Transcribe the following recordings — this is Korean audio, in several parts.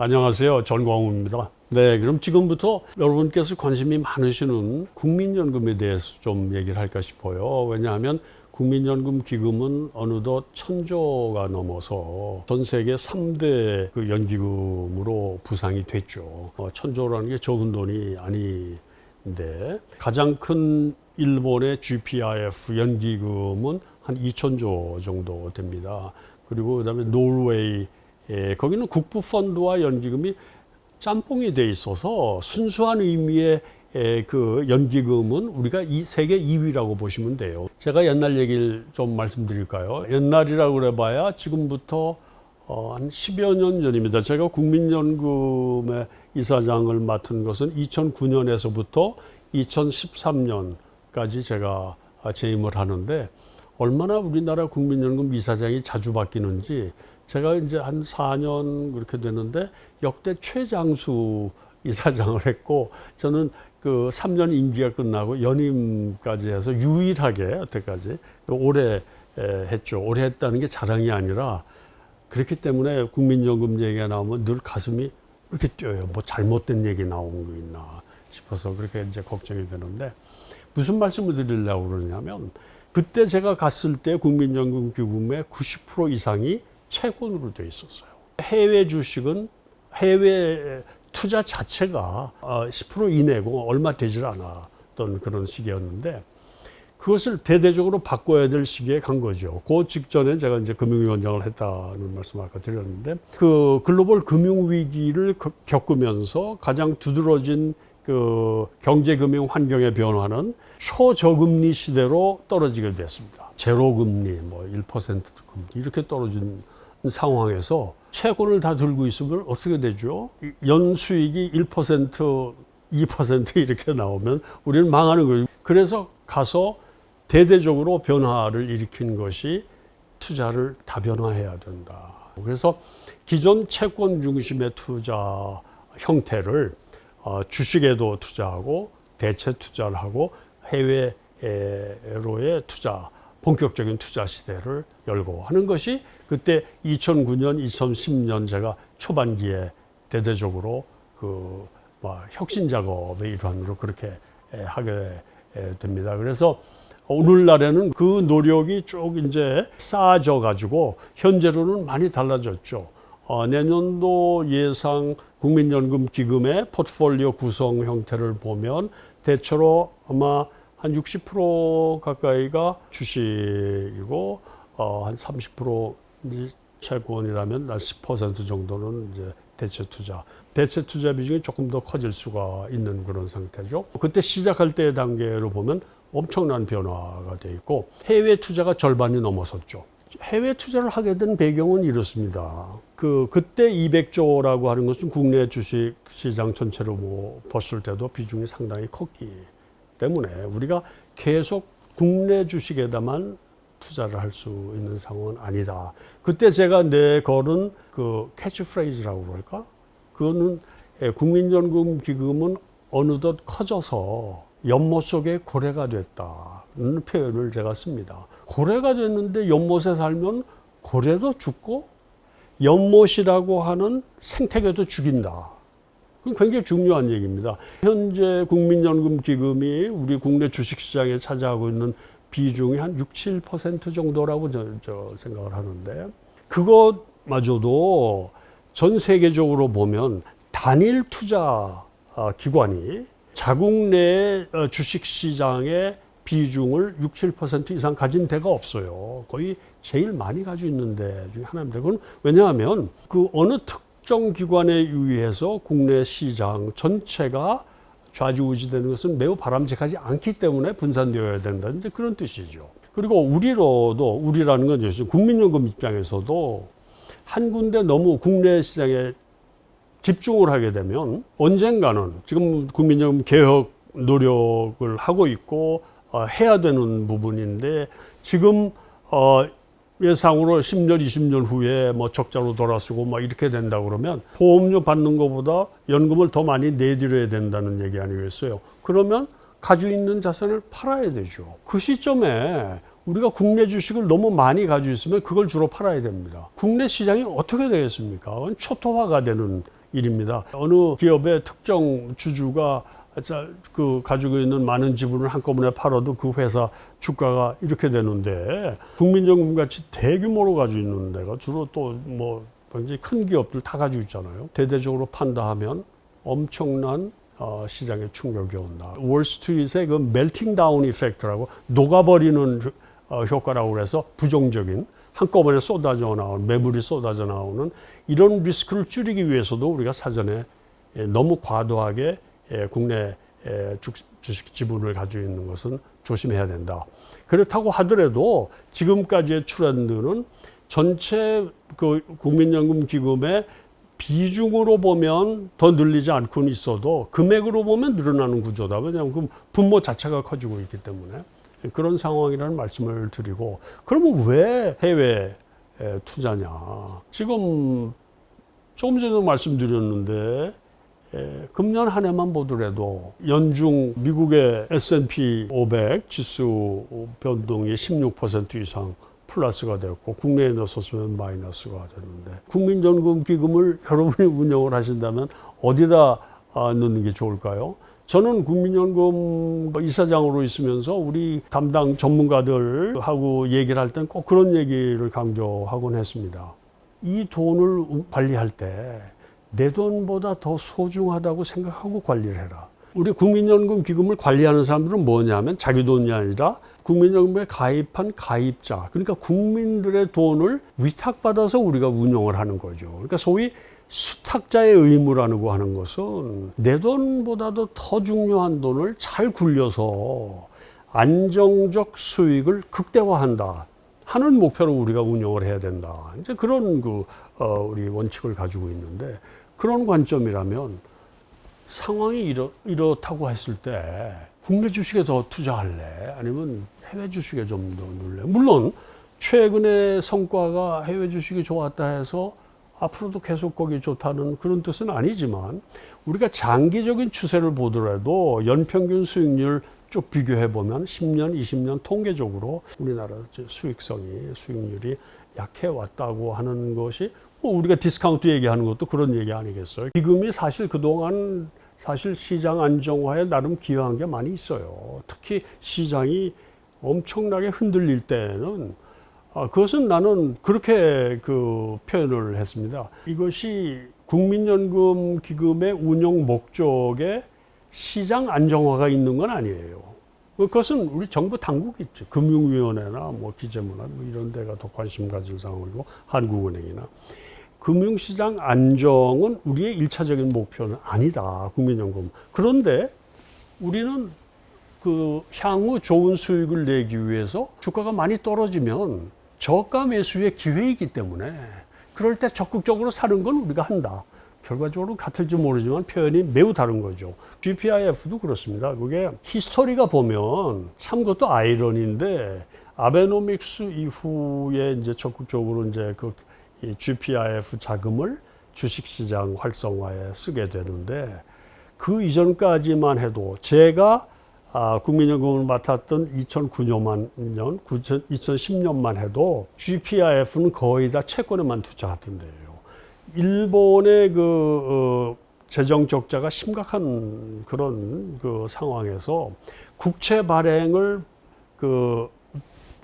안녕하세요. 전광훈입니다. 네, 그럼 지금부터 여러분께서 관심이 많으시는 국민연금에 대해서 좀 얘기를 할까 싶어요. 왜냐하면 국민연금 기금은 어느덧 1,000조가 넘어서 전 세계 3대 그 연기금으로 부상이 됐죠. 1,000조라는 게 적은 돈이 아닌데 가장 큰 일본의 GPIF 연기금은 한 2,000조 정도 됩니다. 그리고 그다음에 노르웨이 거기는 국부펀드와 연기금이 짬뽕이 돼 있어서 순수한 의미의 그 연기금은 우리가 세계 2위라고 보시면 돼요. 제가 옛날 얘기를 좀 말씀드릴까요? 옛날이라고 그래봐야 지금부터 한 10여 년 전입니다. 제가 국민연금의 이사장을 맡은 것은 2009년에서부터 2013년까지 제가 재임을 하는데 얼마나 우리나라 국민연금 이사장이 자주 바뀌는지 제가 이제 한 4년 그렇게 되는데 역대 최장수 이사장을 했고 저는 그 3년 임기가 끝나고 연임까지 해서 유일하게 여태까지 오래 했죠. 오래 했다는 게 자랑이 아니라 그렇기 때문에 국민연금 얘기가 나오면 늘 가슴이 이렇게 뛰어요. 뭐 잘못된 얘기 나온 거 있나 싶어서 그렇게 이제 걱정이 되는데 무슨 말씀을 드리려고 그러냐면 그때 제가 갔을 때 국민연금 기금의 90% 이상이 채권으로 돼 있었어요. 해외 주식은 해외 투자 자체가 10% 이내고 얼마 되질 않았던 그런 시기였는데 그것을 대대적으로 바꿔야 될 시기에 간 거죠. 그 직전에 제가 이제 금융위원장을 했다는 말씀을 아까 드렸는데 그 글로벌 금융위기를 겪으면서 가장 두드러진 그 경제금융 환경의 변화는 초저금리 시대로 떨어지게 됐습니다. 제로금리, 뭐 1% 금리 이렇게 떨어진 상황에서 채권을 다 들고 있으면 어떻게 되죠? 연수익이 1%, 2% 이렇게 나오면 우리는 망하는 거예요. 그래서 가서 대대적으로 변화를 일으킨 것이 투자를 다변화해야 된다. 그래서 기존 채권 중심의 투자 형태를 주식에도 투자하고 대체 투자를 하고 해외로의 투자 본격적인 투자 시대를 열고 하는 것이 그때 2009년, 2010년 제가 초반기에 대대적으로 그 혁신 작업의 일환으로 그렇게 하게 됩니다. 그래서 오늘날에는 그 노력이 쭉 이제 쌓아져 가지고 현재로는 많이 달라졌죠. 내년도 예상 국민연금 기금의 포트폴리오 구성 형태를 보면 대체로 아마 한 60% 가까이가 주식이고 한 30% 채권이라면 한 10% 정도는 이제 대체 투자. 대체 투자 비중이 조금 더 커질 수가 있는 그런 상태죠. 그때 시작할 때 단계로 보면 엄청난 변화가 돼 있고 해외 투자가 절반이 넘어섰죠. 해외 투자를 하게 된 배경은 이렇습니다. 그때 200조라고 하는 것은 국내 주식 시장 전체로 봤을 때도 비중이 상당히 컸기 때문에 우리가 계속 국내 주식에다만 투자를 할 수 있는 상황은 아니다. 그때 제가 내걸은 그 캐치프레이즈라고 그럴까? 그거는 국민연금 기금은 어느덧 커져서 연못 속에 고래가 됐다는 표현을 제가 씁니다. 고래가 됐는데 연못에 살면 고래도 죽고 연못이라고 하는 생태계도 죽인다. 그건 굉장히 중요한 얘기입니다. 현재 국민연금 기금이 우리 국내 주식시장에 차지하고 있는 비중이 한 6, 7% 정도라고 저 생각을 하는데 그것마저도 전 세계적으로 보면 단일 투자 기관이 자국 내 주식시장의 비중을 6, 7% 이상 가진 데가 없어요. 거의 제일 많이 가지고 있는 데 중에 하나입니다. 그건 왜냐하면 그 어느 특정 기관에 의해서 국내 시장 전체가 좌지우지되는 것은 매우 바람직하지 않기 때문에 분산되어야 된다는 그런 뜻이죠. 그리고 우리라는 건 국민연금 입장에서도 한 군데 너무 국내 시장에 집중을 하게 되면 언젠가는 지금 국민연금 개혁 노력을 하고 있고 해야 되는 부분인데 지금 예상으로 10년, 20년 후에 뭐 적자로 돌아서고 뭐 이렇게 된다 그러면 보험료 받는 것보다 연금을 더 많이 내드려야 된다는 얘기 아니겠어요? 그러면 가지고 있는 자산을 팔아야 되죠. 그 시점에 우리가 국내 주식을 너무 많이 가지고 있으면 그걸 주로 팔아야 됩니다. 국내 시장이 어떻게 되겠습니까? 초토화가 되는 일입니다. 어느 기업의 특정 주주가 가지고 있는 많은 지분을 한꺼번에 팔아도 그 회사 주가가 이렇게 되는데, 국민연금 같이 대규모로 가지고 있는 데가 주로 또 뭐 굉장히 큰 기업들 다 가지고 있잖아요. 대대적으로 판다 하면 엄청난 시장에 충격이 온다. 월스트리트의 그 멜팅 다운 이펙트라고, 녹아버리는 효과라고 해서 부정적인, 한꺼번에 쏟아져 나오는, 매물이 쏟아져 나오는 이런 리스크를 줄이기 위해서도 우리가 사전에 너무 과도하게 국내 주식 지분을 가지고 있는 것은 조심해야 된다. 그렇다고 하더라도 지금까지의 트렌드는 전체 그 국민연금 기금의 비중으로 보면 더 늘리지 않고는 있어도 금액으로 보면 늘어나는 구조다. 왜냐하면 그 분모 자체가 커지고 있기 때문에 그런 상황이라는 말씀을 드리고, 그러면 왜 해외 투자냐? 지금 조금 전에 말씀드렸는데 금년 한 해만 보더라도 연중 미국의 S&P 500 지수 변동이 16% 이상 플러스가 되었고, 국내에 넣었으면 마이너스가 되는데, 국민연금 기금을 여러분이 운영을 하신다면 어디다 넣는 게 좋을까요? 저는 국민연금 이사장으로 있으면서 우리 담당 전문가들하고 얘기를 할 땐 꼭 그런 얘기를 강조하곤 했습니다. 이 돈을 관리할 때 내 돈보다 더 소중하다고 생각하고 관리를 해라. 우리 국민연금 기금을 관리하는 사람들은 뭐냐면 자기 돈이 아니라 국민연금에 가입한 가입자, 그러니까 국민들의 돈을 위탁받아서 우리가 운영을 하는 거죠. 그러니까 소위 수탁자의 의무라고 하는 것은 내 돈보다도 더 중요한 돈을 잘 굴려서 안정적 수익을 극대화한다 하는 목표로 우리가 운영을 해야 된다. 이제 그런 우리 원칙을 가지고 있는데, 그런 관점이라면 상황이 이렇다고 했을 때 국내 주식에 더 투자할래? 아니면 해외 주식에 좀 더 넣을래? 물론 최근의 성과가 해외 주식이 좋았다 해서 앞으로도 계속 거기 좋다는 그런 뜻은 아니지만, 우리가 장기적인 추세를 보더라도 연평균 수익률 쭉 비교해 보면 10년, 20년 통계적으로 우리나라 수익률이 약해 왔다고 하는 것이, 우리가 디스카운트 얘기하는 것도 그런 얘기 아니겠어요? 지금이 사실 그동안 시장 안정화에 나름 기여한 게 많이 있어요. 특히 시장이 엄청나게 흔들릴 때는 그것은 나는 그렇게 표현을 했습니다. 이것이 국민연금 기금의 운영 목적에 시장 안정화가 있는 건 아니에요. 그것은 우리 정부 당국이 있죠. 금융위원회나 뭐 기재부나 뭐 이런 데가 더 관심 가질 상황이고, 한국은행이나. 금융시장 안정은 우리의 일차적인 목표는 아니다, 국민연금. 그런데 우리는 향후 좋은 수익을 내기 위해서 주가가 많이 떨어지면 저가 매수의 기회이기 때문에 그럴 때 적극적으로 사는 건 우리가 한다. 결과적으로 같을지 모르지만 표현이 매우 다른 거죠. GPIF도 그렇습니다. 그게 히스토리가 보면 참 그것도 아이러니인데, 아베노믹스 이후에 이제 적극적으로 이제 이 GPIF 자금을 주식시장 활성화에 쓰게 되는데, 그 이전까지만 해도 제가 국민연금을 맡았던 2009년, 2010년만 해도 GPIF는 거의 다 채권에만 투자하던데요. 일본의 재정 적자가 심각한 그런 상황에서 국채 발행을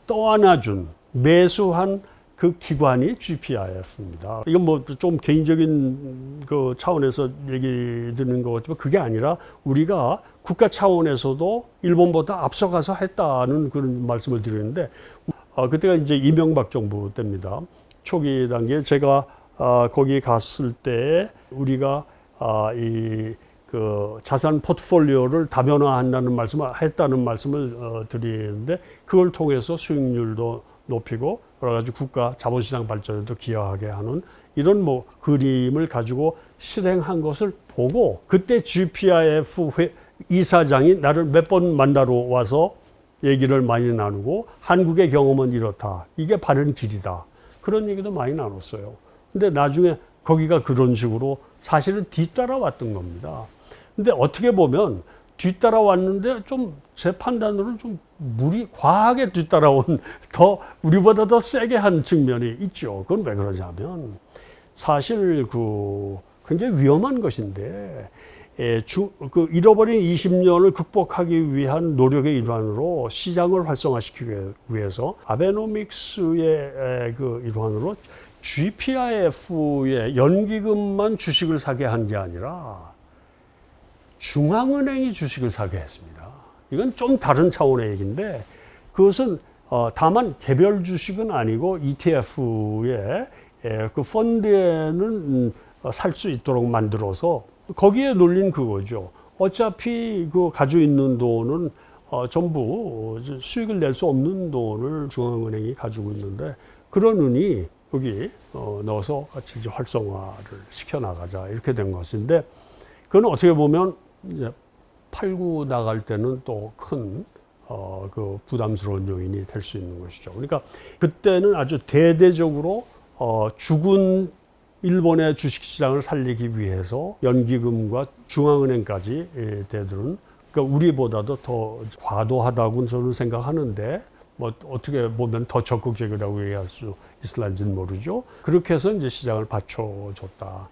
떠안아준, 매수한 그 기관이 GPIF입니다. 이건 뭐 좀 개인적인 차원에서 얘기 드리는 것 같지만, 그게 아니라 우리가 국가 차원에서도 일본보다 앞서가서 했다는 그런 말씀을 드리는데, 그때가 이제 이명박 정부 때입니다. 초기 단계에 제가 거기 갔을 때 우리가 자산 포트폴리오를 다변화한다는 했다는 말씀을 드리는데, 그걸 통해서 수익률도 높이고 여러 가지 국가 자본시장 발전에도 기여하게 하는 이런 그림을 가지고 실행한 것을 보고, 그때 GPIF 이사장이 나를 몇 번 만나러 와서 얘기를 많이 나누고, 한국의 경험은 이렇다, 이게 바른 길이다, 그런 얘기도 많이 나눴어요. 근데 나중에 거기가 그런 식으로 사실은 뒤따라왔던 겁니다. 근데 어떻게 보면 뒤따라왔는데 좀 제 판단으로는 좀 과하게 뒤따라온, 우리보다 더 세게 한 측면이 있죠. 그건 왜 그러냐면, 사실 굉장히 위험한 것인데 그 잃어버린 20년을 극복하기 위한 노력의 일환으로 시장을 활성화시키기 위해서 아베노믹스의 그 일환으로 GPIF의 연기금만 주식을 사게 한 게 아니라 중앙은행이 주식을 사게 했습니다. 이건 좀 다른 차원의 얘기인데 그것은 다만 개별 주식은 아니고 ETF의 그 펀드에는 살 수 있도록 만들어서 거기에 놀린 그거죠. 어차피 그 가지고 있는 돈은 전부 수익을 낼 수 없는 돈을 중앙은행이 가지고 있는데 그러느니 여기 넣어서 같이 이제 활성화를 시켜나가자 이렇게 된 것인데 그건 어떻게 보면 이제 팔고 나갈 때는 또 큰 그 부담스러운 요인이 될 수 있는 것이죠. 그러니까 그때는 아주 대대적으로 죽은 일본의 주식시장을 살리기 위해서 연기금과 중앙은행까지 대들은 그러니까 우리보다도 더 과도하다고 저는 생각하는데 뭐 어떻게 보면 더 적극적이라고 얘기할 수 있을런지는 모르죠. 그렇게 해서 이제 시장을 받쳐줬다.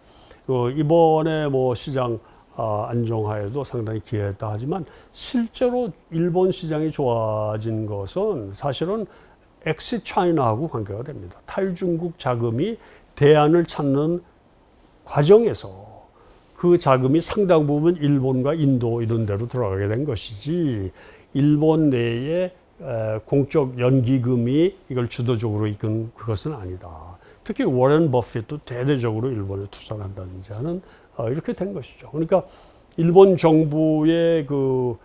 이번에 뭐 시장 안정화에도 상당히 기여했다 하지만 실제로 일본 시장이 좋아진 것은 사실은 엑시 차이나하고 관계가 됩니다. 탈중국 자금이 대안을 찾는 과정에서 그 자금이 상당 부분 일본과 인도 이런 데로 들어가게 된 것이지 일본 내에 공적 연기금이 이걸 주도적으로 이끈 그것은 아니다. 특히 워렌 버핏도 대대적으로 일본에 투자를 한다든지 하는 이렇게 된 것이죠. 그러니까 일본 정부의 그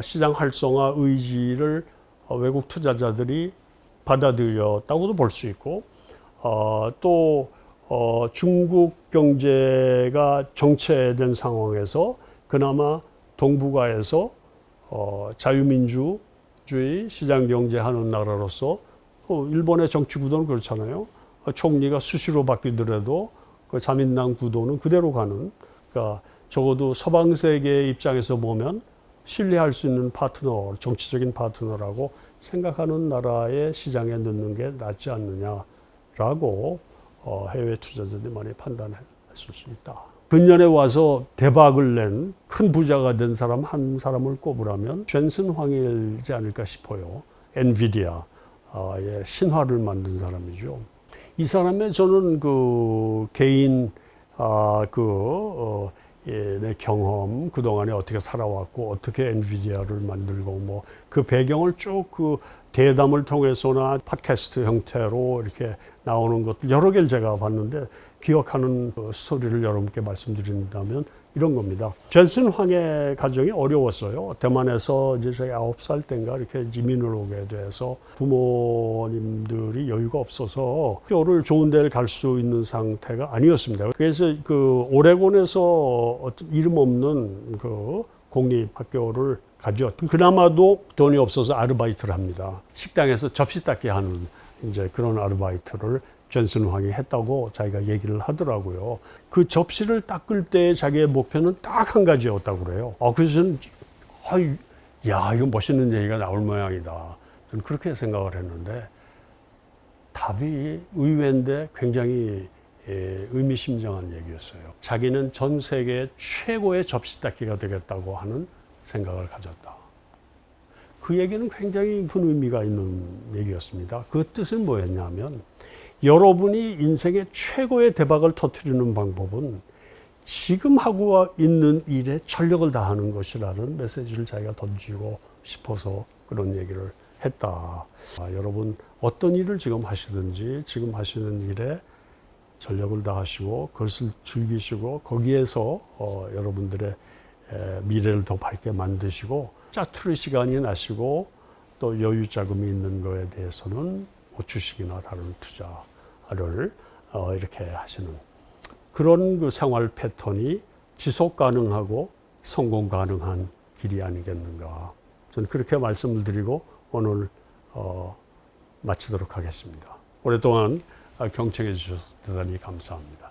시장 활성화 의지를 외국 투자자들이 받아들였다고도 볼 수 있고 또 중국 경제가 정체된 상황에서 그나마 동북아에서 자유민주주의 시장 경제 하는 나라로서 일본의 정치 구도는 그렇잖아요. 총리가 수시로 바뀌더라도 그 자민당 구도는 그대로 가는, 그러니까 적어도 서방 세계의 입장에서 보면 신뢰할 수 있는 파트너, 정치적인 파트너라고 생각하는 나라의 시장에 넣는 게 낫지 않느냐라고 해외 투자자들이 많이 판단했을 수 있다. 근년에 와서 대박을 낸 큰 부자가 된 사람 한 사람을 꼽으라면 쟈슨 황일이지 않을까 싶어요. 엔비디아의 신화를 만든 사람이죠. 이 사람의 저는 그 개인 내 경험, 그동안에 어떻게 살아왔고 어떻게 엔비디아를 만들고 뭐 그 배경을 쭉 그 대담을 통해서나 팟캐스트 형태로 이렇게 나오는 것들 여러 개를 제가 봤는데 기억하는 그 스토리를 여러분께 말씀드린다면 이런 겁니다. 쟈슨 황의 가정이 어려웠어요. 대만에서 이제 저희 9살 때인가 이렇게 이민을 오게 돼서 부모님들이 여유가 없어서 학교를 좋은 데를 갈 수 있는 상태가 아니었습니다. 그래서 그 오레곤에서 어떤 이름 없는 그 공립학교를 가죠. 그나마도 돈이 없어서 아르바이트를 합니다. 식당에서 접시 닦기 하는 이제 그런 아르바이트를 쟈슨 황이 했다고 자기가 얘기를 하더라고요. 그 접시를 닦을 때 자기의 목표는 딱 한 가지였다고 그래요. 그래서 저는 이거 멋있는 얘기가 나올 모양이다. 저는 그렇게 생각을 했는데 답이 의외인데 굉장히 의미심장한 얘기였어요. 자기는 전 세계 최고의 접시 닦기가 되겠다고 하는 생각을 가졌다. 그 얘기는 굉장히 큰 의미가 있는 얘기였습니다. 그 뜻은 뭐였냐면 여러분이 인생의 최고의 대박을 터뜨리는 방법은 지금 하고 있는 일에 전력을 다하는 것이라는 메시지를 자기가 던지고 싶어서 그런 얘기를 했다. 여러분 어떤 일을 지금 하시든지 지금 하시는 일에 전력을 다하시고 그것을 즐기시고 거기에서 여러분들의 미래를 더 밝게 만드시고 짜투리 시간이 나시고 또 여유 자금이 있는 거에 대해서는 주식이나 다른 투자를 이렇게 하시는 그런 그 생활 패턴이 지속 가능하고 성공 가능한 길이 아니겠는가. 저는 그렇게 말씀을 드리고 오늘 마치도록 하겠습니다. 오랫동안 경청해 주셔서 대단히 감사합니다.